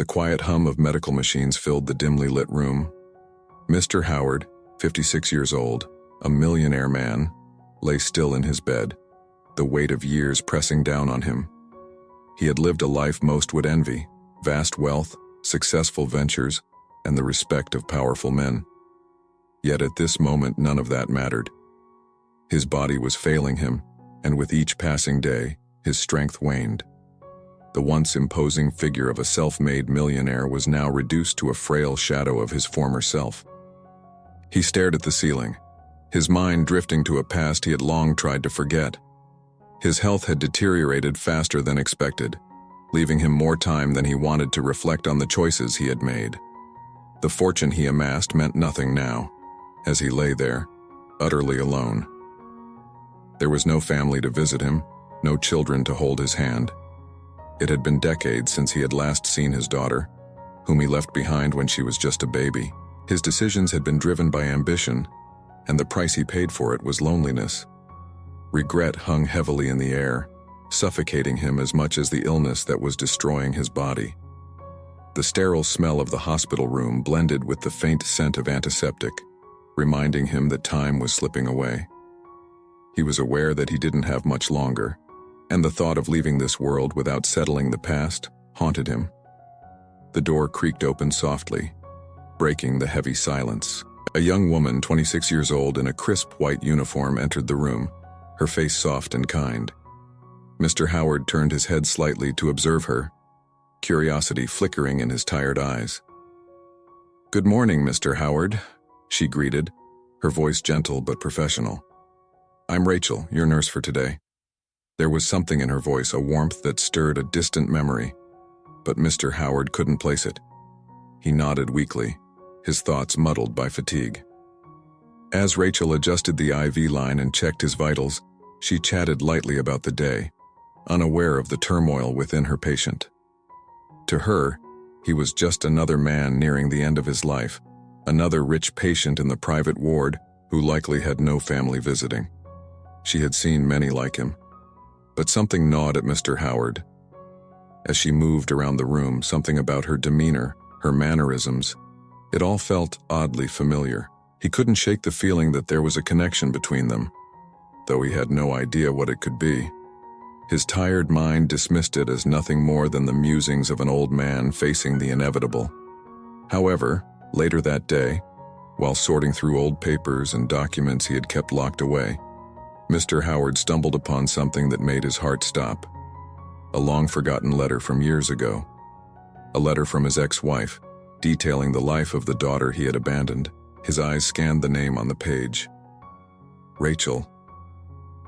The quiet hum of medical machines filled the dimly lit room. Mr. Howard, 56 years old, a millionaire man, lay still in his bed, the weight of years pressing down on him. He had lived a life most would envy: vast wealth, successful ventures, and the respect of powerful men. Yet at this moment none of that mattered. His body was failing him, and with each passing day, his strength waned. The once imposing figure of a self-made millionaire was now reduced to a frail shadow of his former self. He stared at the ceiling, his mind drifting to a past he had long tried to forget. His health had deteriorated faster than expected, leaving him more time than he wanted to reflect on the choices he had made. The fortune he amassed meant nothing now, as he lay there, utterly alone. There was no family to visit him, no children to hold his hand. It had been decades since he had last seen his daughter, whom he left behind when she was just a baby. His decisions had been driven by ambition, and the price he paid for it was loneliness. Regret hung heavily in the air, suffocating him as much as the illness that was destroying his body. The sterile smell of the hospital room blended with the faint scent of antiseptic, reminding him that time was slipping away. He was aware that he didn't have much longer, and the thought of leaving this world without settling the past haunted him. The door creaked open softly, breaking the heavy silence. A young woman, 26 years old, in a crisp white uniform entered the room, her face soft and kind. Mr. Howard turned his head slightly to observe her, curiosity flickering in his tired eyes. "Good morning, Mr. Howard," she greeted, her voice gentle but professional. "I'm Rachel, your nurse for today." There was something in her voice, a warmth that stirred a distant memory, but Mr. Howard couldn't place it. He nodded weakly, his thoughts muddled by fatigue. As Rachel adjusted the IV line and checked his vitals, she chatted lightly about the day, unaware of the turmoil within her patient. To her, he was just another man nearing the end of his life, another rich patient in the private ward who likely had no family visiting. She had seen many like him. But something gnawed at Mr. Howard. As she moved around the room, something about her demeanor, her mannerisms, it all felt oddly familiar. He couldn't shake the feeling that there was a connection between them, though he had no idea what it could be. His tired mind dismissed it as nothing more than the musings of an old man facing the inevitable. However, later that day, while sorting through old papers and documents he had kept locked away, Mr. Howard stumbled upon something that made his heart stop. A long-forgotten letter from years ago. A letter from his ex-wife, detailing the life of the daughter he had abandoned. His eyes scanned the name on the page. Rachel.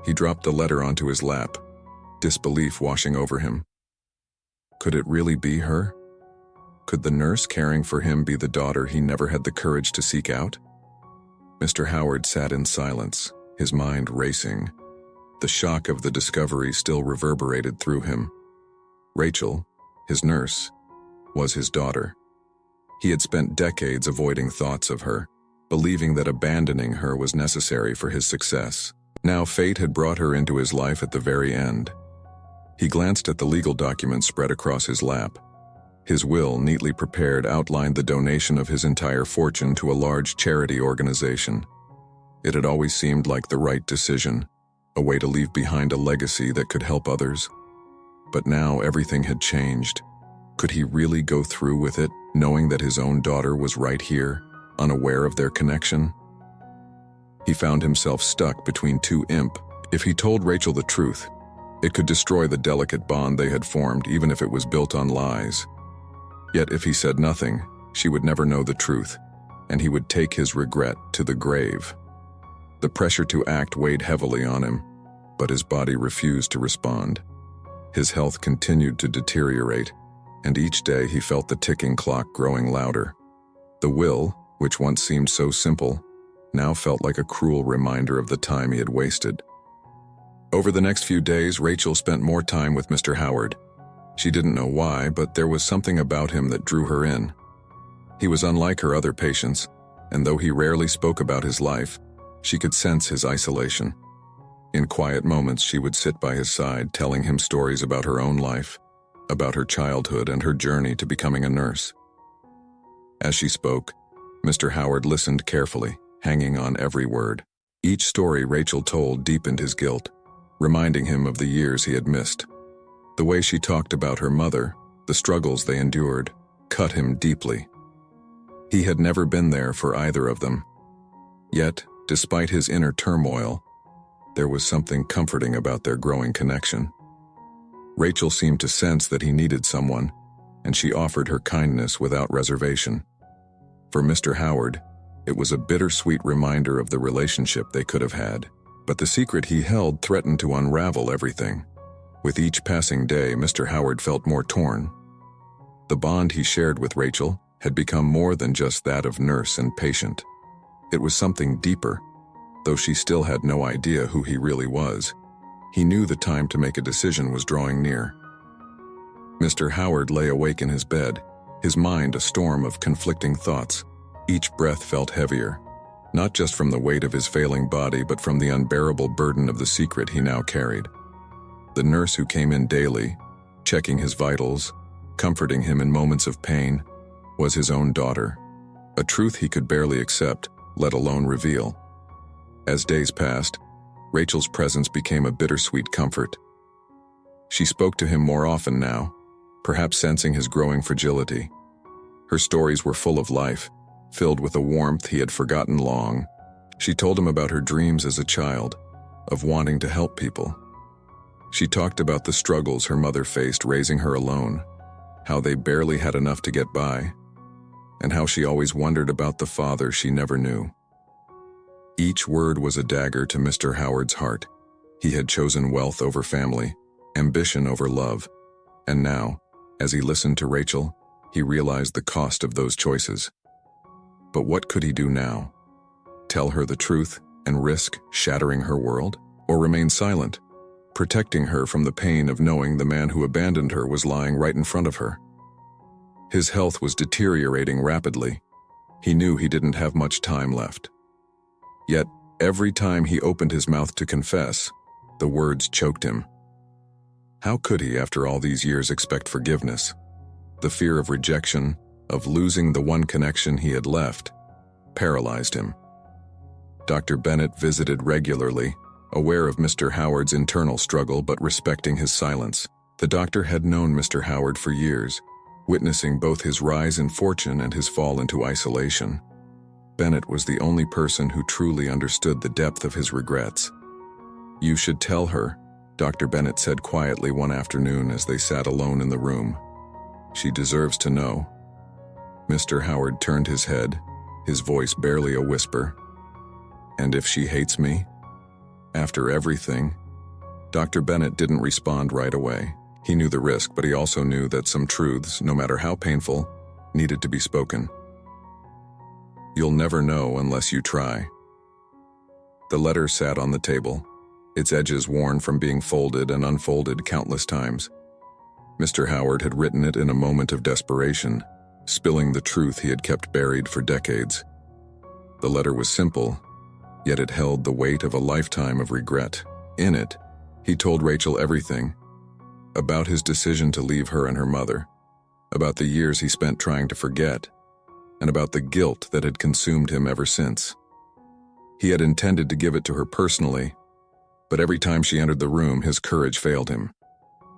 He dropped the letter onto his lap, disbelief washing over him. Could it really be her? Could the nurse caring for him be the daughter he never had the courage to seek out? Mr. Howard sat in silence, his mind racing. The shock of the discovery still reverberated through him. Rachel, his nurse, was his daughter. He had spent decades avoiding thoughts of her, believing that abandoning her was necessary for his success. Now fate had brought her into his life at the very end. He glanced at the legal documents spread across his lap. His will, neatly prepared, outlined the donation of his entire fortune to a large charity organization. It had always seemed like the right decision, a way to leave behind a legacy that could help others. But now everything had changed. Could he really go through with it, knowing that his own daughter was right here, unaware of their connection? He found himself stuck between two imp. If he told Rachel the truth, it could destroy the delicate bond they had formed, even if it was built on lies. Yet if he said nothing, she would never know the truth, and he would take his regret to the grave. The pressure to act weighed heavily on him, but his body refused to respond. His health continued to deteriorate, and each day he felt the ticking clock growing louder. The will, which once seemed so simple, now felt like a cruel reminder of the time he had wasted. Over the next few days, Rachel spent more time with Mr. Howard. She didn't know why, but there was something about him that drew her in. He was unlike her other patients, and though he rarely spoke about his life, she could sense his isolation. In quiet moments, she would sit by his side, telling him stories about her own life, about her childhood and her journey to becoming a nurse. As she spoke, Mr. Howard listened carefully, hanging on every word. Each story Rachel told deepened his guilt, reminding him of the years he had missed. The way she talked about her mother, the struggles they endured, cut him deeply. He had never been there for either of them. Yet, despite his inner turmoil, there was something comforting about their growing connection. Rachel seemed to sense that he needed someone, and she offered her kindness without reservation. For Mr. Howard, it was a bittersweet reminder of the relationship they could have had, but the secret he held threatened to unravel everything. With each passing day, Mr. Howard felt more torn. The bond he shared with Rachel had become more than just that of nurse and patient. It was something deeper. Though she still had no idea who he really was, he knew the time to make a decision was drawing near. Mr. Howard lay awake in his bed, his mind a storm of conflicting thoughts. Each breath felt heavier, not just from the weight of his failing body, but from the unbearable burden of the secret he now carried. The nurse who came in daily, checking his vitals, comforting him in moments of pain, was his own daughter, a truth he could barely accept, let alone reveal. As days passed, Rachel's presence became a bittersweet comfort. She spoke to him more often now, perhaps sensing his growing fragility. Her stories were full of life, filled with a warmth he had forgotten long. She told him about her dreams as a child, of wanting to help people. She talked about the struggles her mother faced raising her alone, how they barely had enough to get by, and how she always wondered about the father she never knew. Each word was a dagger to Mr. Howard's heart. He had chosen wealth over family, ambition over love, and now, as he listened to Rachel, he realized the cost of those choices. But what could he do now? Tell her the truth and risk shattering her world? Or remain silent, protecting her from the pain of knowing the man who abandoned her was lying right in front of her? His health was deteriorating rapidly. He knew he didn't have much time left. Yet, every time he opened his mouth to confess, the words choked him. How could he, after all these years, expect forgiveness? The fear of rejection, of losing the one connection he had left, paralyzed him. Dr. Bennett visited regularly, aware of Mr. Howard's internal struggle but respecting his silence. The doctor had known Mr. Howard for years, witnessing both his rise in fortune and his fall into isolation. Bennett was the only person who truly understood the depth of his regrets. "You should tell her," Dr. Bennett said quietly one afternoon as they sat alone in the room. "She deserves to know." Mr. Howard turned his head, his voice barely a whisper. "And if she hates me? After everything?" Dr. Bennett didn't respond right away. He knew the risk, but he also knew that some truths, no matter how painful, needed to be spoken. "You'll never know unless you try." The letter sat on the table, its edges worn from being folded and unfolded countless times. Mr. Howard had written it in a moment of desperation, spilling the truth he had kept buried for decades. The letter was simple, yet it held the weight of a lifetime of regret. In it, he told Rachel everything, about his decision to leave her and her mother, about the years he spent trying to forget, and about the guilt that had consumed him ever since. He had intended to give it to her personally, but every time she entered the room, his courage failed him.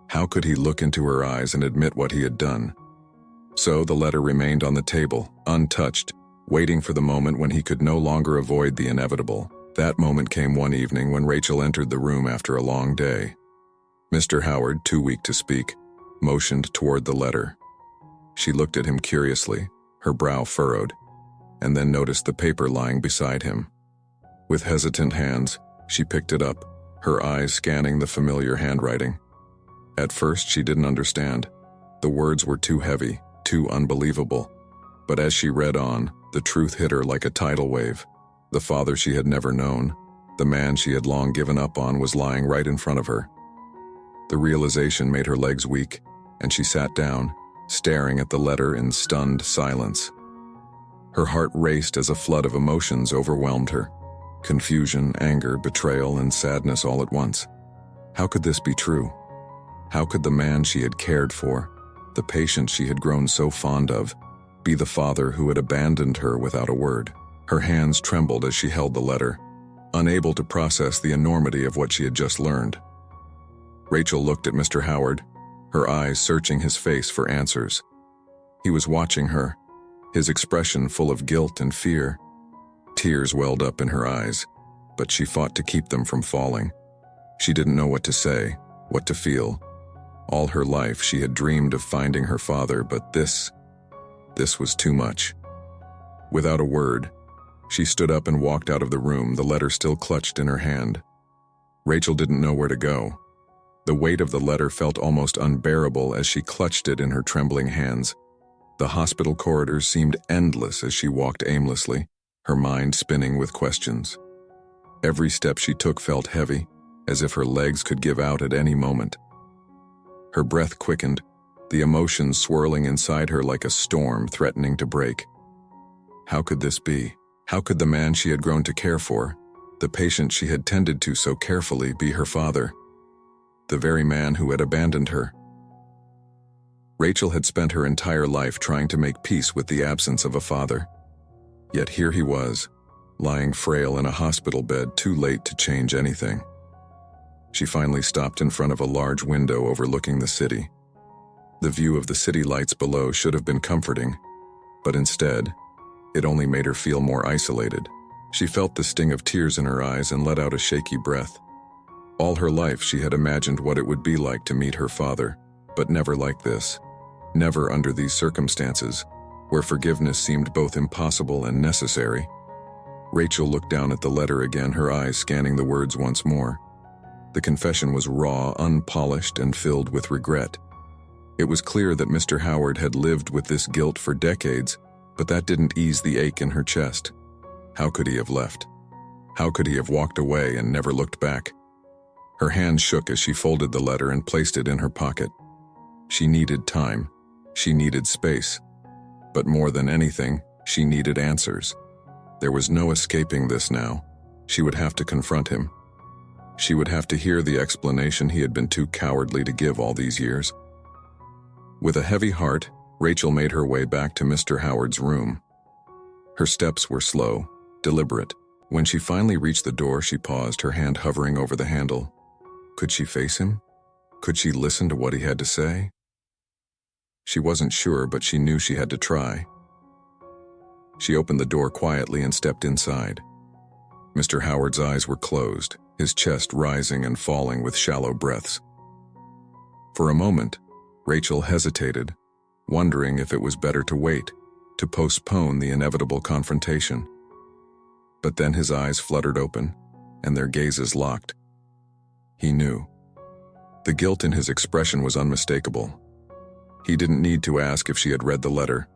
How could he look into her eyes and admit what he had done? So the letter remained on the table, untouched, waiting for the moment when he could no longer avoid the inevitable. That moment came one evening when Rachel entered the room after a long day. Mr. Howard, too weak to speak, motioned toward the letter. She looked at him curiously, her brow furrowed, and then noticed the paper lying beside him. With hesitant hands, she picked it up, her eyes scanning the familiar handwriting. At first, she didn't understand. The words were too heavy, too unbelievable. But as she read on, the truth hit her like a tidal wave. The father she had never known, the man she had long given up on, was lying right in front of her. The realization made her legs weak, and she sat down, staring at the letter in stunned silence. Her heart raced as a flood of emotions overwhelmed her. Confusion, anger, betrayal, and sadness all at once. How could this be true? How could the man she had cared for, the patient she had grown so fond of, be the father who had abandoned her without a word? Her hands trembled as she held the letter, unable to process the enormity of what she had just learned. Rachel looked at Mr. Howard, her eyes searching his face for answers. He was watching her, his expression full of guilt and fear. Tears welled up in her eyes, but she fought to keep them from falling. She didn't know what to say, what to feel. All her life she had dreamed of finding her father, but this was too much. Without a word, she stood up and walked out of the room, the letter still clutched in her hand. Rachel didn't know where to go. The weight of the letter felt almost unbearable as she clutched it in her trembling hands. The hospital corridors seemed endless as she walked aimlessly, her mind spinning with questions. Every step she took felt heavy, as if her legs could give out at any moment. Her breath quickened, the emotions swirling inside her like a storm threatening to break. How could this be? How could the man she had grown to care for, the patient she had tended to so carefully, be her father? The very man who had abandoned her. Rachel had spent her entire life trying to make peace with the absence of a father. Yet here he was, lying frail in a hospital bed, too late to change anything. She finally stopped in front of a large window overlooking the city. The view of the city lights below should have been comforting, but instead, it only made her feel more isolated. She felt the sting of tears in her eyes and let out a shaky breath. All her life she had imagined what it would be like to meet her father, but never like this. Never under these circumstances, where forgiveness seemed both impossible and necessary. Rachel looked down at the letter again, her eyes scanning the words once more. The confession was raw, unpolished, and filled with regret. It was clear that Mr. Howard had lived with this guilt for decades, but that didn't ease the ache in her chest. How could he have left? How could he have walked away and never looked back? Her hand shook as she folded the letter and placed it in her pocket. She needed time. She needed space. But more than anything, she needed answers. There was no escaping this now. She would have to confront him. She would have to hear the explanation he had been too cowardly to give all these years. With a heavy heart, Rachel made her way back to Mr. Howard's room. Her steps were slow, deliberate. When she finally reached the door, she paused, her hand hovering over the handle. Could she face him? Could she listen to what he had to say? She wasn't sure, but she knew she had to try. She opened the door quietly and stepped inside. Mr. Howard's eyes were closed, his chest rising and falling with shallow breaths. For a moment, Rachel hesitated, wondering if it was better to wait, to postpone the inevitable confrontation. But then his eyes fluttered open, and their gazes locked. He knew. The guilt in his expression was unmistakable. He didn't need to ask if she had read the letter.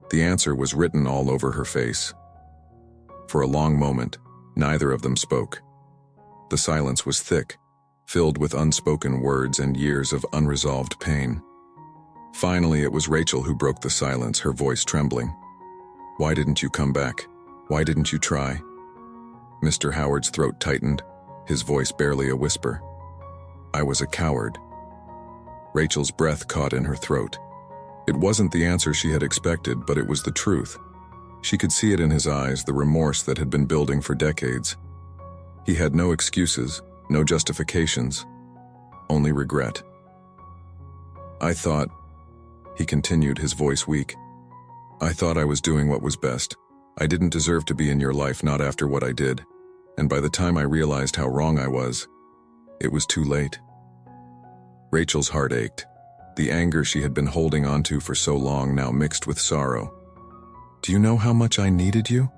The answer was written all over her face. For a long moment, neither of them spoke. The silence was thick, filled with unspoken words and years of unresolved pain. Finally, it was Rachel who broke the silence, her voice trembling. Why didn't you come back? Why didn't you try? Mr. Howard's throat tightened, his voice barely a whisper. I was a coward. Rachel's breath caught in her throat. It wasn't the answer she had expected, but it was the truth. She could see it in his eyes, the remorse that had been building for decades. He had no excuses, no justifications, only regret. I thought, he continued, his voice weak, I thought I was doing what was best. I didn't deserve to be in your life, not after what I did. And by the time I realized how wrong I was, it was too late. Rachel's heart ached. The anger she had been holding onto for so long now mixed with sorrow. Do you know how much I needed you?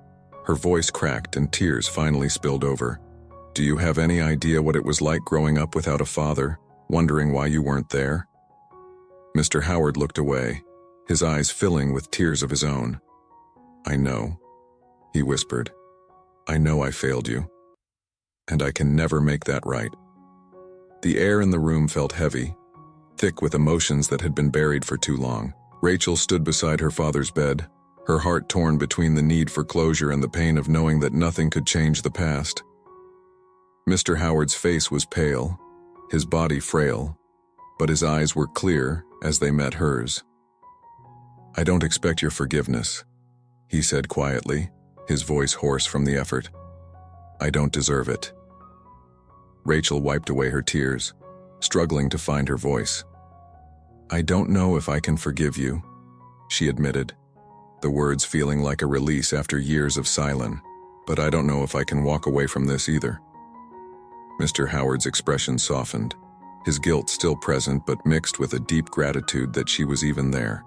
Her voice cracked and tears finally spilled over. Do you have any idea what it was like growing up without a father, wondering why you weren't there? Mr. Howard looked away, his eyes filling with tears of his own. I know, he whispered. I know I failed you. And I can never make that right. The air in the room felt heavy, thick with emotions that had been buried for too long. Rachel stood beside her father's bed, her heart torn between the need for closure and the pain of knowing that nothing could change the past. Mr. Howard's face was pale, his body frail, but his eyes were clear as they met hers. "I don't expect your forgiveness," he said quietly, his voice hoarse from the effort. "I don't deserve it." Rachel wiped away her tears, struggling to find her voice. "I don't know if I can forgive you," she admitted, the words feeling like a release after years of silence. "But I don't know if I can walk away from this either." Mr. Howard's expression softened, his guilt still present but mixed with a deep gratitude that she was even there.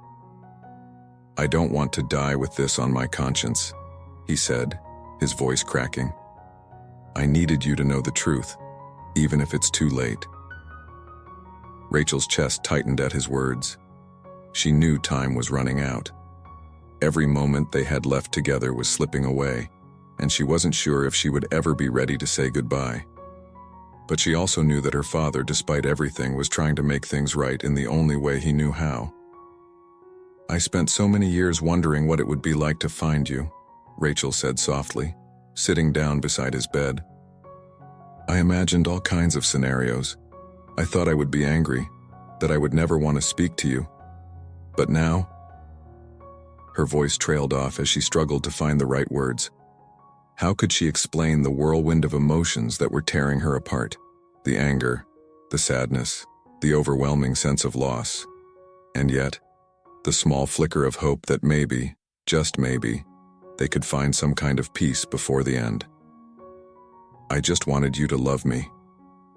"I don't want to die with this on my conscience," he said, his voice cracking. "I needed you to know the truth, even if it's too late." Rachel's chest tightened at his words. She knew time was running out. Every moment they had left together was slipping away, and she wasn't sure if she would ever be ready to say goodbye. But she also knew that her father, despite everything, was trying to make things right in the only way he knew how. "I spent so many years wondering what it would be like to find you," Rachel said softly, sitting down beside his bed. "I imagined all kinds of scenarios. I thought I would be angry, that I would never want to speak to you. But now—" Her voice trailed off as she struggled to find the right words. How could she explain the whirlwind of emotions that were tearing her apart? The anger, the sadness, the overwhelming sense of loss. And yet, the small flicker of hope that maybe, just maybe, they could find some kind of peace before the end. "I just wanted you to love me,"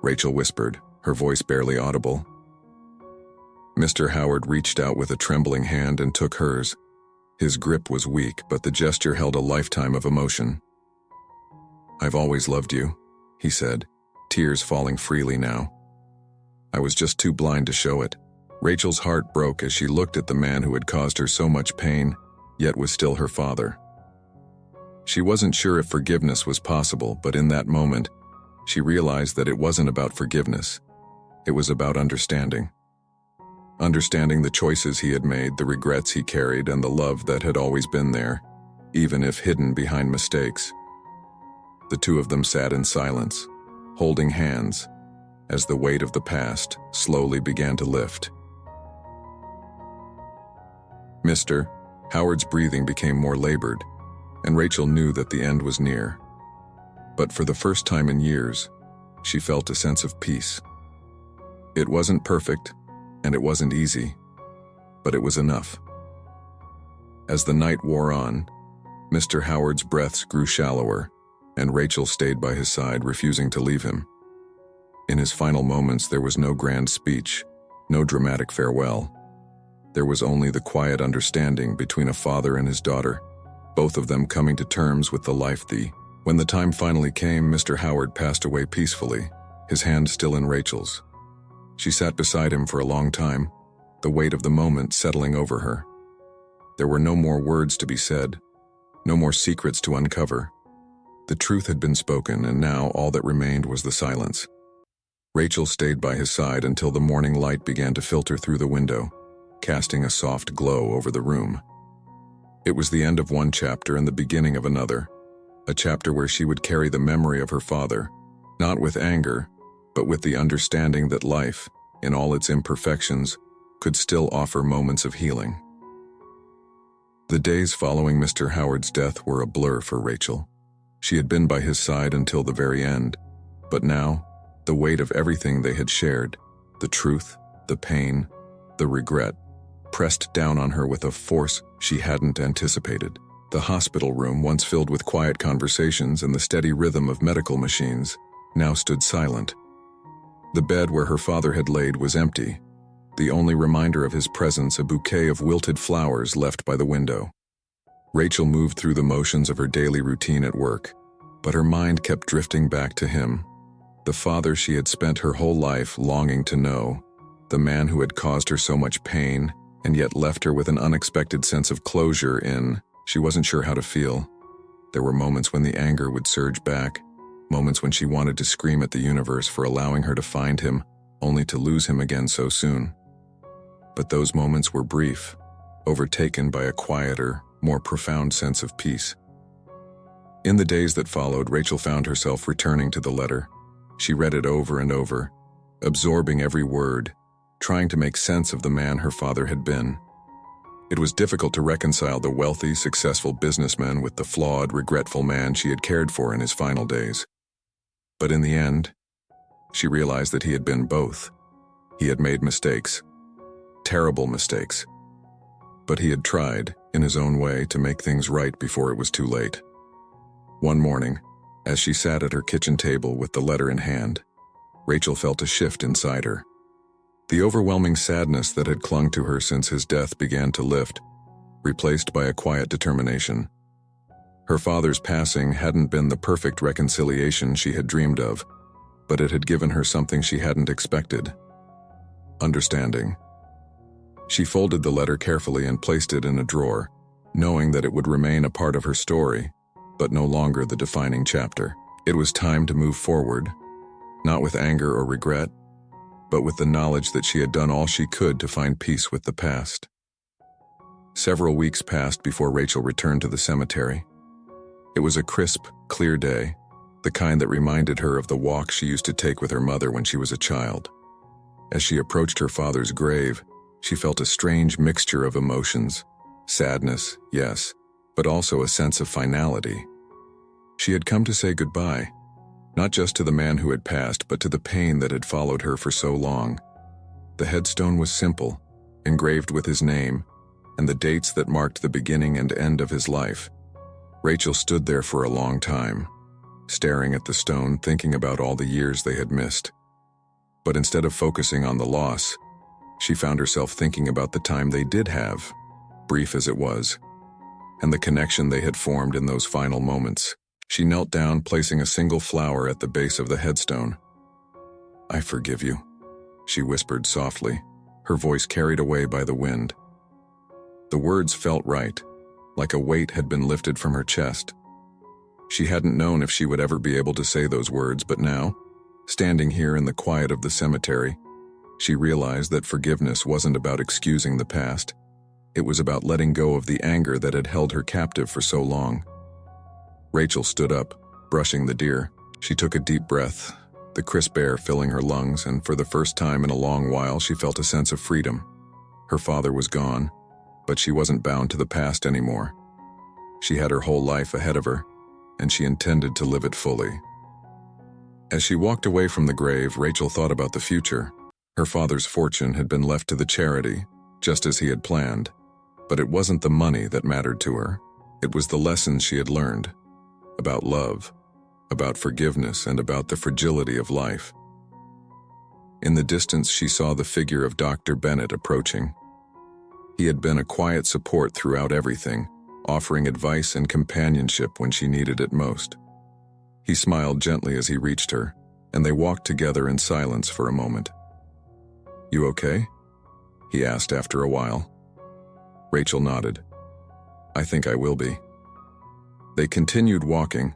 Rachel whispered, her voice barely audible. Mr. Howard reached out with a trembling hand and took hers. His grip was weak, but the gesture held a lifetime of emotion. "I've always loved you," he said, tears falling freely now. "I was just too blind to show it." Rachel's heart broke as she looked at the man who had caused her so much pain, yet was still her father. She wasn't sure if forgiveness was possible, but in that moment, she realized that it wasn't about forgiveness. It was about understanding. Understanding the choices he had made, the regrets he carried, and the love that had always been there, even if hidden behind mistakes. The two of them sat in silence, holding hands, as the weight of the past slowly began to lift. Mr. Howard's breathing became more labored, and Rachel knew that the end was near. But for the first time in years, she felt a sense of peace. It wasn't perfect, and it wasn't easy, but it was enough. As the night wore on, Mr. Howard's breaths grew shallower, and Rachel stayed by his side, refusing to leave him. In his final moments, there was no grand speech, no dramatic farewell. There was only the quiet understanding between a father and his daughter, both of them coming to terms with the life. When the time finally came, Mr. Howard passed away peacefully, his hand still in Rachel's. She sat beside him for a long time, the weight of the moment settling over her. There were no more words to be said, no more secrets to uncover. The truth had been spoken, and now all that remained was the silence. Rachel stayed by his side until the morning light began to filter through the window, casting a soft glow over the room. It was the end of one chapter and the beginning of another, a chapter where she would carry the memory of her father, not with anger, but with the understanding that life, in all its imperfections, could still offer moments of healing. The days following Mr. Howard's death were a blur for Rachel. She had been by his side until the very end, but now, the weight of everything they had shared, the truth, the pain, the regret, pressed down on her with a force she hadn't anticipated. The hospital room, once filled with quiet conversations and the steady rhythm of medical machines, now stood silent. The bed where her father had laid was empty, the only reminder of his presence a bouquet of wilted flowers left by the window. Rachel moved through the motions of her daily routine at work, but her mind kept drifting back to him, the father she had spent her whole life longing to know, the man who had caused her so much pain and yet left her with an unexpected sense of closure in, she wasn't sure how to feel. There were moments when the anger would surge back, moments when she wanted to scream at the universe for allowing her to find him, only to lose him again so soon. But those moments were brief, overtaken by a quieter, more profound sense of peace. In the days that followed, Rachel found herself returning to the letter. She read it over and over, absorbing every word, trying to make sense of the man her father had been. It was difficult to reconcile the wealthy, successful businessman with the flawed, regretful man she had cared for in his final days. But in the end, she realized that he had been both. He had made mistakes, terrible mistakes, but he had tried, in his own way, to make things right before it was too late. One morning, as she sat at her kitchen table with the letter in hand, Rachel felt a shift inside her. The overwhelming sadness that had clung to her since his death began to lift, replaced by a quiet determination. Her father's passing hadn't been the perfect reconciliation she had dreamed of, but it had given her something she hadn't expected: understanding. She folded the letter carefully and placed it in a drawer, knowing that it would remain a part of her story, but no longer the defining chapter. It was time to move forward, not with anger or regret, but with the knowledge that she had done all she could to find peace with the past. Several weeks passed before Rachel returned to the cemetery. It was a crisp, clear day, the kind that reminded her of the walk she used to take with her mother when she was a child. As she approached her father's grave, she felt a strange mixture of emotions: sadness, yes, but also a sense of finality. She had come to say goodbye, not just to the man who had passed, but to the pain that had followed her for so long. The headstone was simple, engraved with his name, and the dates that marked the beginning and end of his life. Rachel stood there for a long time, staring at the stone, thinking about all the years they had missed. But instead of focusing on the loss, she found herself thinking about the time they did have, brief as it was, and the connection they had formed in those final moments. She knelt down, placing a single flower at the base of the headstone. "I forgive you," she whispered softly, her voice carried away by the wind. The words felt right, like a weight had been lifted from her chest. She hadn't known if she would ever be able to say those words, but now, standing here in the quiet of the cemetery, she realized that forgiveness wasn't about excusing the past. It was about letting go of the anger that had held her captive for so long. Rachel stood up, brushing the deer. She took a deep breath, the crisp air filling her lungs, and for the first time in a long while she felt a sense of freedom. Her father was gone, but she wasn't bound to the past anymore. She had her whole life ahead of her, and she intended to live it fully. As she walked away from the grave, Rachel thought about the future. Her father's fortune had been left to the charity, just as he had planned. But it wasn't the money that mattered to her. It was the lessons she had learned. About love, about forgiveness, and about the fragility of life. In the distance, she saw the figure of Dr. Bennett approaching. He had been a quiet support throughout everything, offering advice and companionship when she needed it most. He smiled gently as he reached her, and they walked together in silence for a moment. "You okay?" he asked after a while. Rachel nodded. "I think I will be." They continued walking,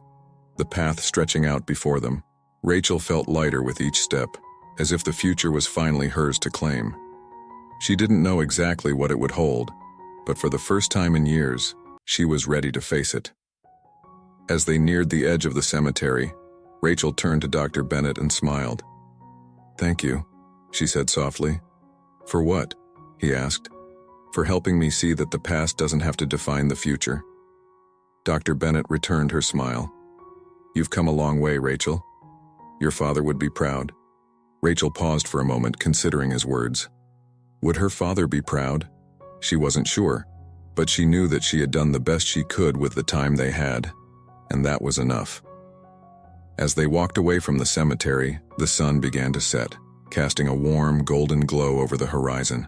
the path stretching out before them. Rachel felt lighter with each step, as if the future was finally hers to claim. She didn't know exactly what it would hold, but for the first time in years, she was ready to face it. As they neared the edge of the cemetery, Rachel turned to Dr. Bennett and smiled. "Thank you," she said softly. "For what?" he asked. "For helping me see that the past doesn't have to define the future." Dr. Bennett returned her smile. "You've come a long way, Rachel. Your father would be proud." Rachel paused for a moment, considering his words. Would her father be proud? She wasn't sure, but she knew that she had done the best she could with the time they had, and that was enough. As they walked away from the cemetery, the sun began to set, casting a warm, golden glow over the horizon.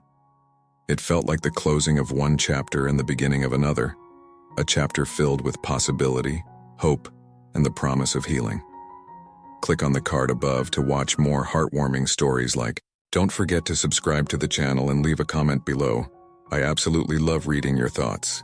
It felt like the closing of one chapter and the beginning of another. A chapter filled with possibility, hope, and the promise of healing. Click on the card above to watch more heartwarming stories like. Don't forget to subscribe to the channel and leave a comment below. I absolutely love reading your thoughts.